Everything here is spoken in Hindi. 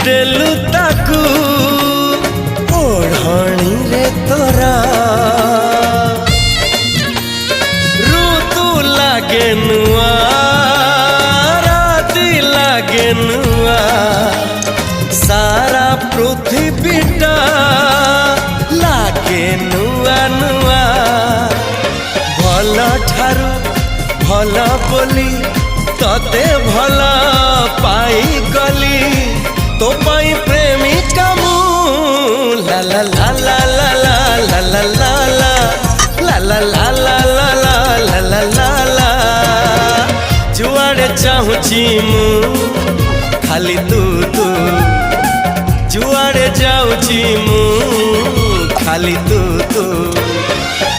ଦେଲୁ ତାକୁ ଓଢ଼ଣୀରେ ତୋରା ଋତୁ ଲାଗେ ନୂଆ ରାତି ଲାଗେ ନୂଆ ସାରା ପୃଥିବୀଟା ଲାଗେ ନୂଆ ନୂଆ ଭଲ ଠାରୁ ଭଲ ବୋଲି तते भल पाईगली तो पाई प्रेमिका मु ला ला ला ला ला ला ला ला ला ला ला ला ला ला ला ला ला जुआड़े चाहूची मु खाली तू तू जुआड़े जाऊची मु खाली तू तू